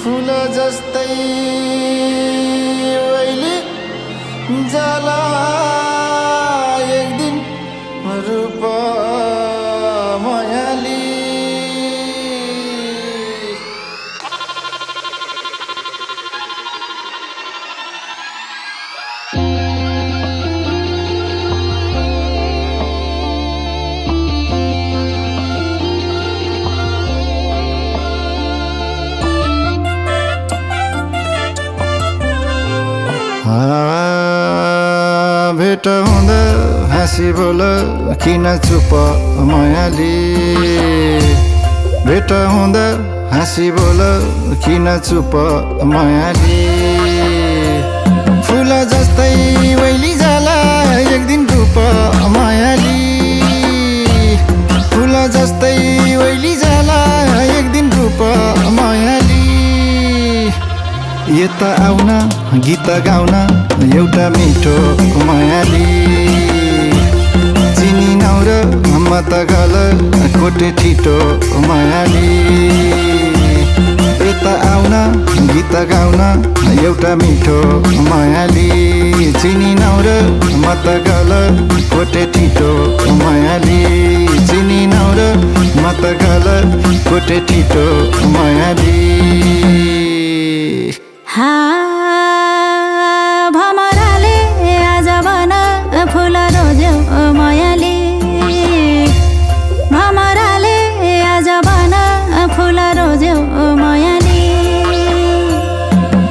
फूल जस्तै वैली जाला एक दिन रूप मायाली। भेट हुँदा हाँसी बोल किन चुप मायाली। भेट हुँदा हाँसी बोल किन चुप मायाली। फूल जस्तै वैली जाला एक दिन रूप मायाली। फूल जस्तै वैली जाला एक दिन रूप मायाली। यता आउन गीत गाउन एउटा मिठो मायाली। चिनी नाउर म त गल कोटे ठिटो मायाली। यता आउन गीत गाउन एउटा मिठो मायाली। चिनी नाउर म त गल कोटे ठिटो मायाली। चिनी नाउर म त गल कोटे ठिटो मायाली। भमराले आज बन फुल रोज्यो मायाली। भमराले आज बन फुल रोज्यो मायाली।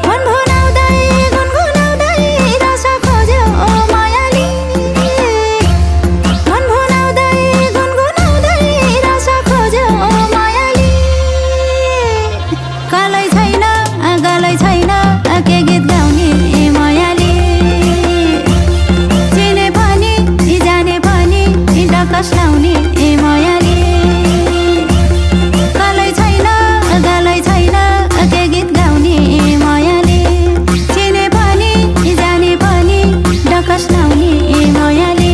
गुनगुनाउँदै गुनगुनाउँदै रस खोज्यो मायाली। गुनगुनाउँदै गुनगुनाउँदै रस खोज्यो मायाली। गलै छैन गलै छैन के गीत गाउने मायाली। चिने पनि जाने पनि डकस लाउने मायाली। गलै छैन के गीत गाउने मायाली। चिने पनि जाने पनि डकस लाउने मायाली।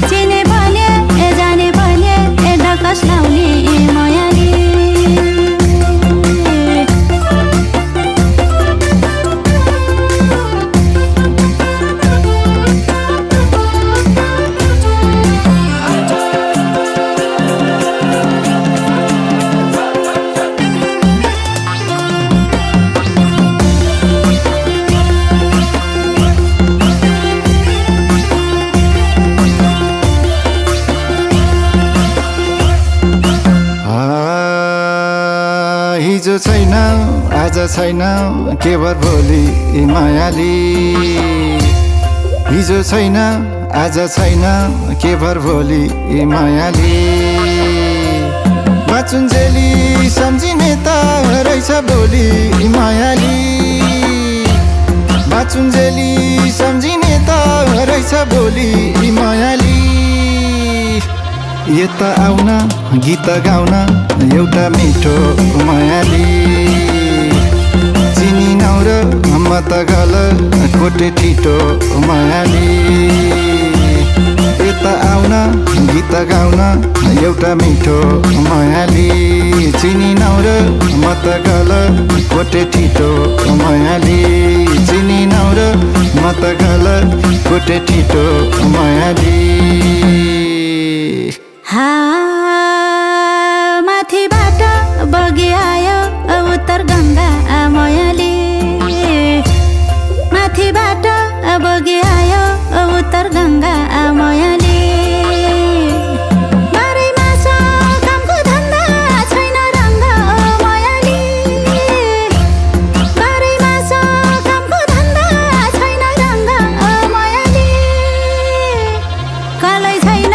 चिने पनि जाने पनि डकस लाउने मायाली। हिजो छैन आज छैन के भर भोलि मायाली। हिजो छैन आज छैन के भर भोलि मायाली। बाचुन्जेली सम्झिने त रहेछ भोलि मायाली। बाचुन्जेली सम्झिने त रहेछ भोलि मायाली। यता आउन गीत गाउन एउटा मिठो मायाली। चिनी नाउर म त गल कोटे ठिटो मायाली। यता आउन गीत गाउन एउटा मिठो मायाली। चिनी नाउर म त गल कोटे ठिटो मायाली। चिनी नाउर म त गल कोटे ठिटो मायाली। माथिबाट बगी आयो उत्तर गङ्गा मायाली। माथिबाट बगी आयो उत्तर गङ्गा मायाली। बारैमा छ कामको धन्दा छैन रङ्ग मायाली। बारैमा छ कामको धन्दा छैन रङ्ग मायाली। गलै छैन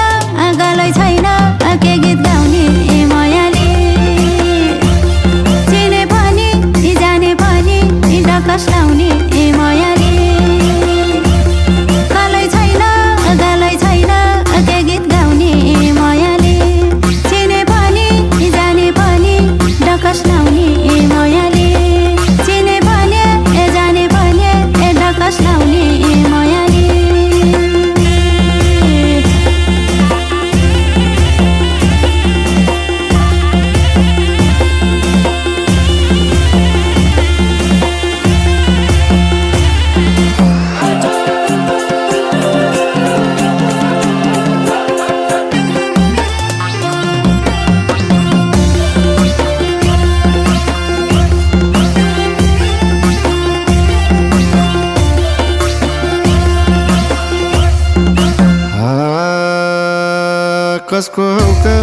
कसको हौका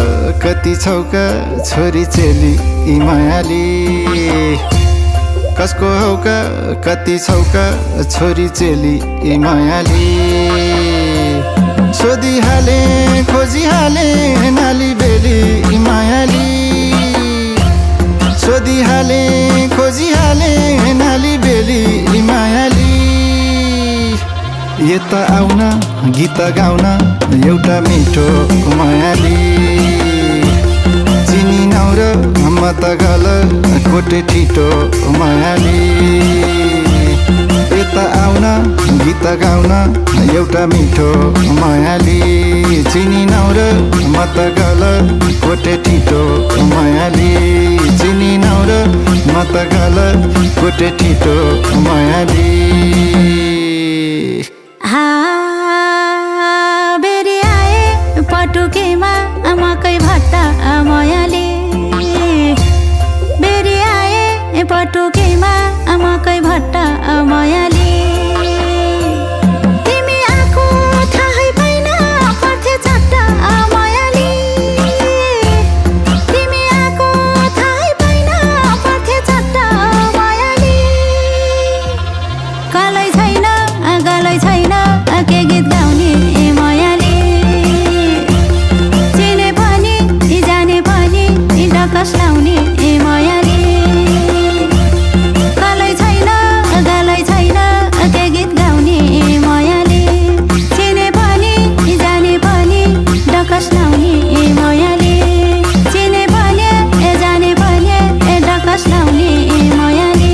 कति छौका छोरी चेली यी मायाली कसको हौका कति छौका छोरी चेली यी मायाली सोधिहाले खोजिहाले नाली बेली यी मायाली सोधिहाले खोजिहाले नाली बेली यी मायाली यता आउन गीत गाउन एउटा मिठो मायाली चिनी नौर म त गल कोटे ठिटो मायाली यता आउन गीत गाउन एउटा मिठो मायाली चिनी नौर म त गल कोटे ठिटो मायाली चिनी नौर म त गल कोटे ठिटो मायाली बेरी आए पटुकेमा मकै भट्टा मायाले बेरी आए पटुकेमा मकै भट्टा मायाले तिमी आएको थाहै पाइन पर्थे चट्टा मायाले तिमी आएको थाहै पाइन पर्थे चट्टा मायाले गलै छैन के गीत गाउने मायाले चिने पनि जाने पनि डकस लाउने मायाले गलै छैन के गीत गाउने मायाले चिने पनि जाने पनि डकस लाउने मायाले चिने पनि जाने पनि डकस लाउने मायाले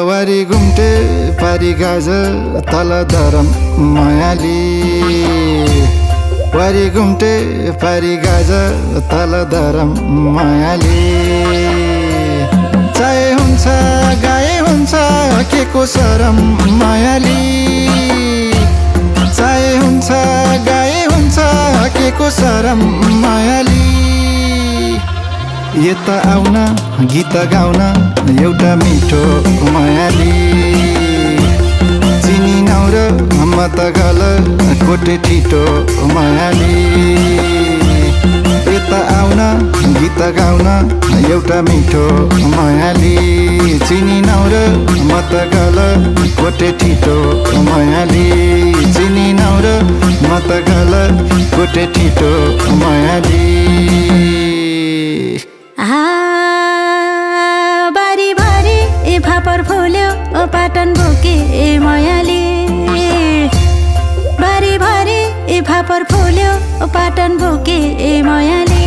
वारी घुम्टे पारी गाज तल धरम मायाली वारी घुम्टे पारी गाज तल धरम मायाली चाहे हुन्छ गाए हुन्छ के को सरम मायाली चाहे हुन्छ गाए हुन्छ के को सरम मायाली यता आउन गीत गाउन एउटा मिठो मायाली चिनी नौर म त गल कोटे ठिटो मायाली यता आउन गीत गाउन एउटा मिठो मायाली चिनी नौर म त गल कोटे ठिटो मायाली चिनी नौर म त गल कोटे ठिटो मायाली बारी भारी फापर फुल्यो पाटन बोके मायाले बारी भारी फापर फुल्यो पाटन बोके मायाले